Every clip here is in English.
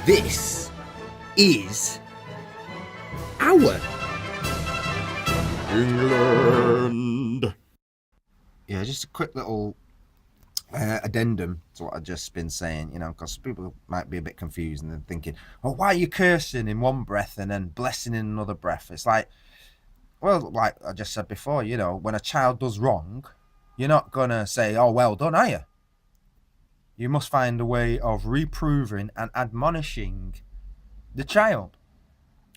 This is our England. Yeah, just a quick little addendum to what I've just been saying, because people might be a bit confused and they're thinking, well, why are you cursing in one breath and then blessing in another breath? It's like, well, like I just said before, when a child does wrong, you're not going to say, oh, well done, are you? You must find a way of reproving and admonishing the child,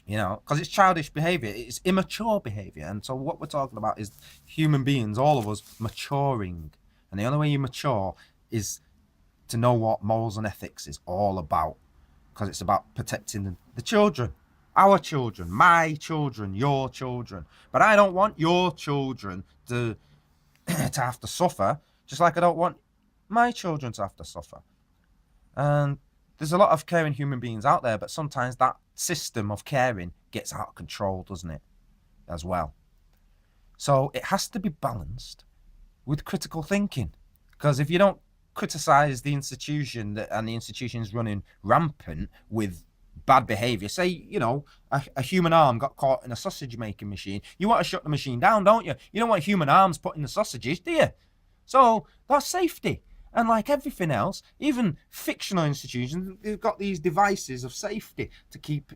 because it's childish behavior, it's immature behavior. And so what we're talking about is human beings, all of us, maturing. And the only way you mature is to know what morals and ethics is all about, because it's about protecting the children, our children, my children, your children. But I don't want your children to to have to suffer, just like I don't want my children to have to suffer. And there's a lot of caring human beings out there, but sometimes that system of caring gets out of control, doesn't it, as well? So it has to be balanced with critical thinking, because if you don't criticize the institution and the institution's running rampant with bad behavior, say, a human arm got caught in a sausage making machine, you want to shut the machine down, don't you? You don't want human arms put in the sausages, do you? So that's safety. And like everything else, even fictional institutions, they've got these devices of safety to keep,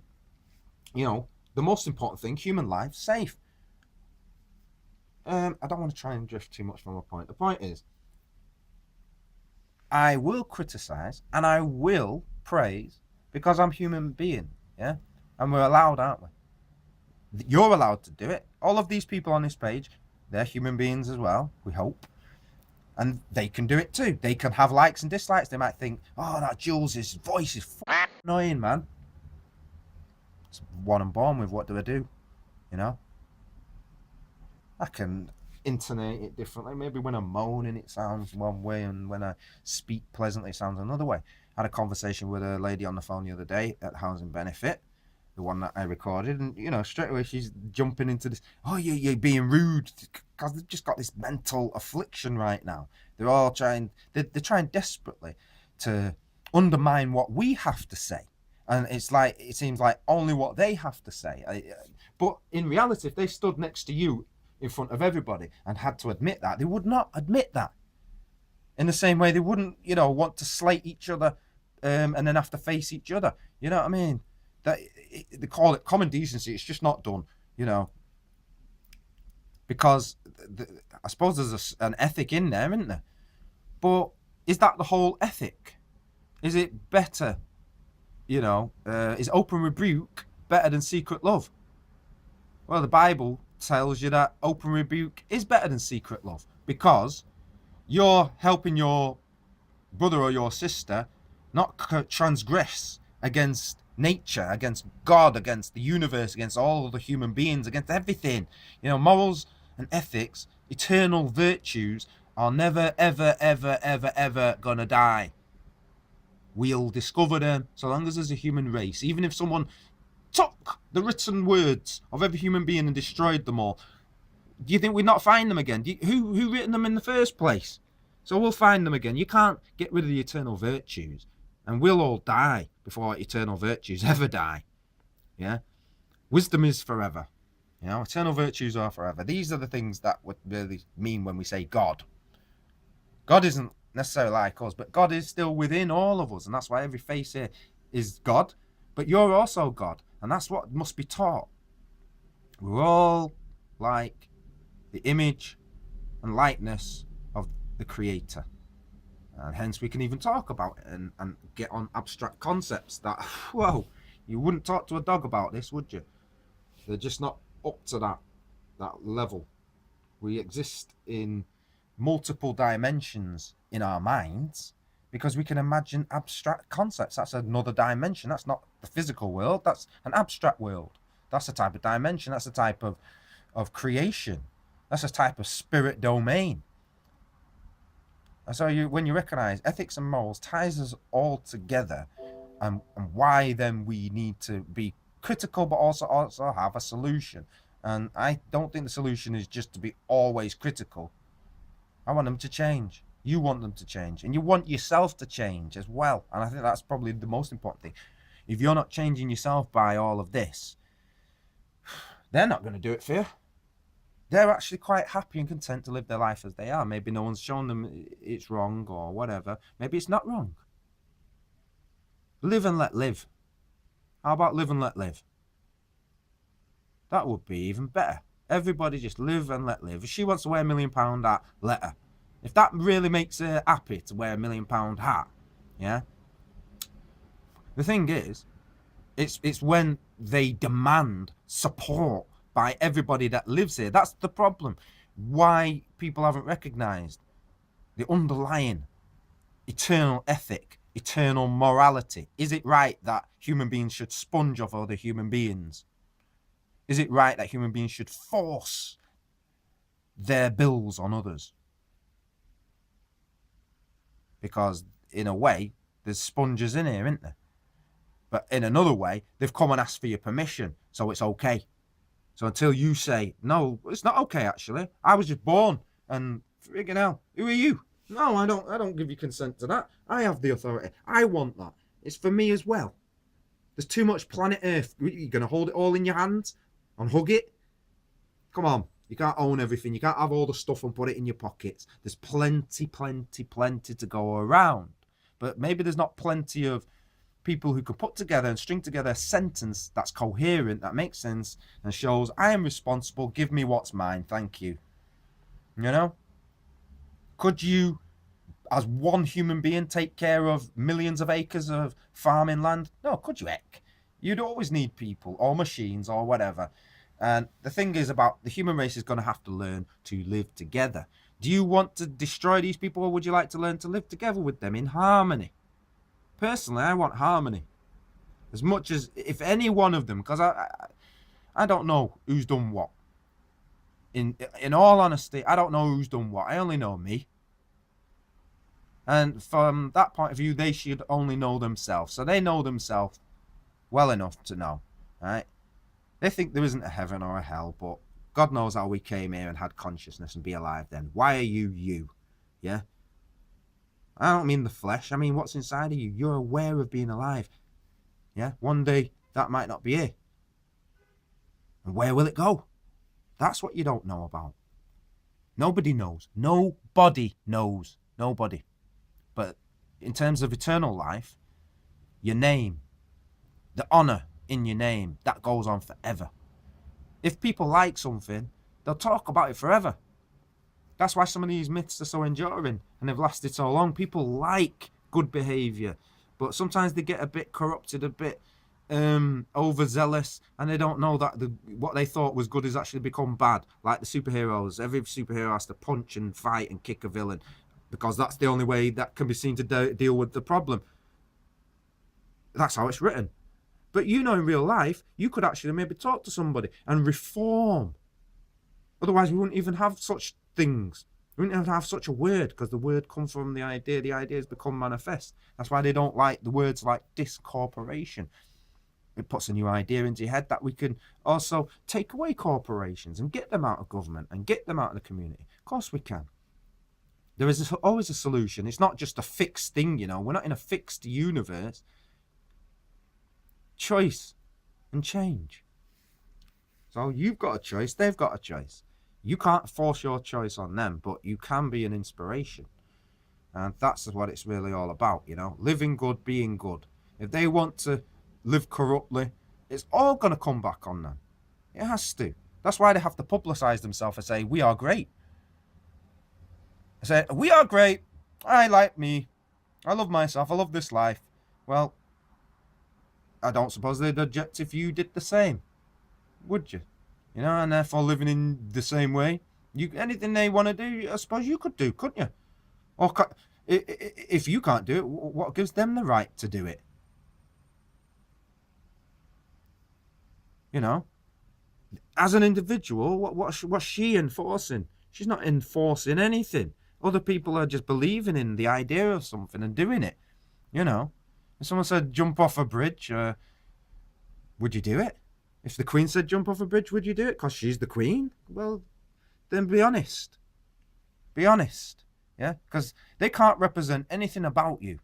the most important thing, human life, safe. I don't want to try and drift too much from my point. The point is, I will criticize and I will praise because I'm a human being, yeah? And we're allowed, aren't we? You're allowed to do it. All of these people on this page, they're human beings as well, we hope. And they can do it too. They can have likes and dislikes. They might think, oh, that Jules' voice is annoying, man. It's one I'm born with. What do I do? I can intonate it differently. Maybe when I'm moaning, it sounds one way, and when I speak pleasantly, it sounds another way. I had a conversation with a lady on the phone the other day at Housing Benefit, the one that I recorded, and straight away she's jumping into this, oh, you're being rude, because they've just got this mental affliction right now. They're all trying desperately to undermine what we have to say, and it seems like only what they have to say. But in reality, if they stood next to you in front of everybody and had to admit that, they would not admit that. In the same way they wouldn't, want to slate each other and then have to face each other. You know what I mean? They call it common decency. It's just not done, because I suppose there's an ethic in there, isn't there? But is that the whole ethic? Is it better, is open rebuke better than secret love? Well, the Bible tells you that open rebuke is better than secret love, because you're helping your brother or your sister not transgress against nature, against God, against the universe, against all the human beings, against everything. Morals and ethics, eternal virtues, are never, ever, ever, ever, ever gonna die. We'll discover them so long as there's a human race. Even if someone took the written words of every human being and destroyed them all, do you think we'd not find them again? Who written them in the first place? So we'll find them again. You can't get rid of the eternal virtues, and we'll all die before eternal virtues ever die. Yeah, wisdom is forever. Eternal virtues are forever. These are the things that would really mean when we say God. God isn't necessarily like us, but God is still within all of us, and that's why every face here is God. But you're also God, and that's what must be taught. We're all like the image and likeness of the Creator. And hence we can even talk about it and get on abstract concepts that, whoa, you wouldn't talk to a dog about this, would you? They're just not up to that level. We exist in multiple dimensions in our minds because we can imagine abstract concepts. That's another dimension. That's not the physical world. That's an abstract world. That's a type of dimension. That's a type of creation. That's a type of spirit domain. And so when you recognize ethics and morals ties us all together, and why then we need to be critical but also have a solution. And I don't think the solution is just to be always critical. I want them to change. You want them to change, and you want yourself to change as well. And I think that's probably the most important thing. if you're not changing yourself by all of this, they're not going to do it for you. They're actually quite happy and content to live their life as they are. Maybe no one's shown them it's wrong or whatever. Maybe it's not wrong. Live and let live. How about live and let live? That would be even better. Everybody just live and let live. If she wants to wear £1 million hat, let her. If that really makes her happy to wear £1 million hat, yeah. The thing is, it's when they demand support by everybody that lives here. That's the problem. Why people haven't recognised the underlying eternal ethic, eternal morality. Is it right that human beings should sponge off other human beings? Is it right that human beings should force their bills on others? Because in a way, there's sponges in here, isn't there? But in another way, they've come and asked for your permission, so it's okay. So until you say, no, it's not okay, actually. I was just born, and friggin' hell, who are you? No, I don't give you consent to that. I have the authority. I want that. It's for me as well. There's too much planet Earth. You're going to hold it all in your hands and hug it? Come on. You can't own everything. You can't have all the stuff and put it in your pockets. There's plenty to go around. But maybe there's not plenty of people who could put together and string together a sentence that's coherent, that makes sense, and shows, I am responsible, give me what's mine, thank you. You know? Could you, as one human being, take care of millions of acres of farming land? No, could you, heck? You'd always need people, or machines, or whatever. And the thing is about the human race is going to have to learn to live together. Do you want to destroy these people, or would you like to learn to live together with them in harmony? Personally, I want harmony. As much as, if any one of them, because I don't know who's done what. In all honesty, I don't know who's done what. I only know me. And from that point of view, they should only know themselves. So they know themselves well enough to know, right? They think there isn't a heaven or a hell, but God knows how we came here and had consciousness and be alive then. Why are you? Yeah? I don't mean the flesh. I mean what's inside of you. You're aware of being alive. Yeah? One day, that might not be here. And where will it go? That's what you don't know about. Nobody knows. Nobody knows. Nobody. But in terms of eternal life, your name, the honour in your name, that goes on forever. If people like something, they'll talk about it forever. That's why some of these myths are so enduring and they've lasted so long. People like good behaviour, but sometimes they get a bit corrupted, a bit overzealous, and they don't know that what they thought was good has actually become bad. Like the superheroes. Every superhero has to punch and fight and kick a villain because that's the only way that can be seen to deal with the problem. That's how it's written. But you know, in real life, you could actually maybe talk to somebody and reform. Otherwise, we wouldn't even have such things. We wouldn't even have such a word, because the word comes from the idea. The idea has become manifest. That's why they don't like the words like discorporation. It puts a new idea into your head that we can also take away corporations and get them out of government and get them out of the community. Of course we can. There is always a solution. It's not just a fixed thing, you know. We're not in a fixed universe. Choice and change. So you've got a choice, they've got a choice. You can't force your choice on them, but you can be an inspiration. And that's what it's really all about, you know. Living good, being good. If they want to live corruptly, it's all going to come back on them. It has to. That's why they have to publicise themselves and say, we are great. I say, we are great. I like me. I love myself. I love this life. Well, I don't suppose they'd object if you did the same, would you? You know, and therefore living in the same way. Anything they want to do, I suppose you could do, couldn't you? Or if you can't do it, what gives them the right to do it? You know, as an individual, what's she enforcing? She's not enforcing anything. Other people are just believing in the idea of something and doing it. You know, if someone said jump off a bridge, would you do it? If the Queen said jump off a bridge, would you do it? Because she's the Queen? Well, then be honest. Be honest. Yeah? Because they can't represent anything about you.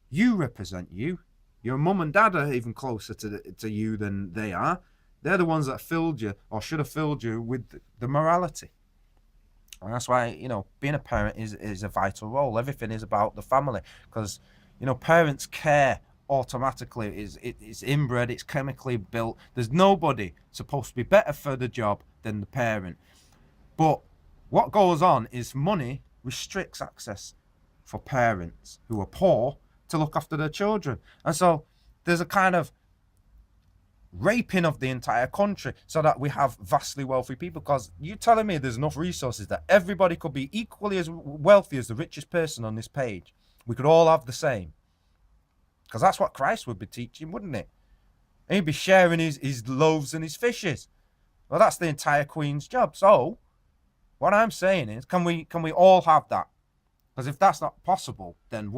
You represent you. Your mum and dad are even closer to you than they are. They're the ones that filled you, or should have filled you, with the morality. And that's why, being a parent is a vital role. Everything is about the family, because, parents care automatically. It's inbred, it's chemically built. There's nobody supposed to be better for the job than the parent. But what goes on is money restricts access for parents who are poor to look after their children. And so there's a kind of raping of the entire country so that we have vastly wealthy people. Because you're telling me there's enough resources that everybody could be equally as wealthy as the richest person on this page. We could all have the same. Because that's what Christ would be teaching, wouldn't it? And he'd be sharing his loaves and his fishes. Well, that's the entire Queen's job. So what I'm saying is, can we all have that? Because if that's not possible, then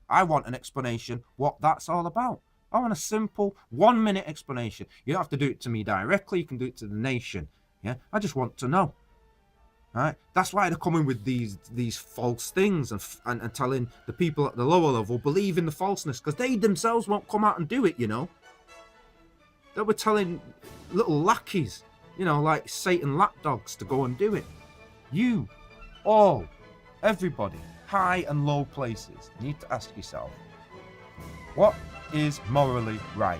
I want an explanation what that's all about. I want a simple 1 minute explanation. You don't have to do it to me directly. You can do it to the nation. Yeah, I just want to know. All right, that's why they're coming with these false things and telling the people at the lower level believe in the falseness, because they themselves won't come out and do it. They were telling little lackeys, like Satan lapdogs, to go and do it. You, all, everybody, high and low places, need to ask yourself, what is morally right?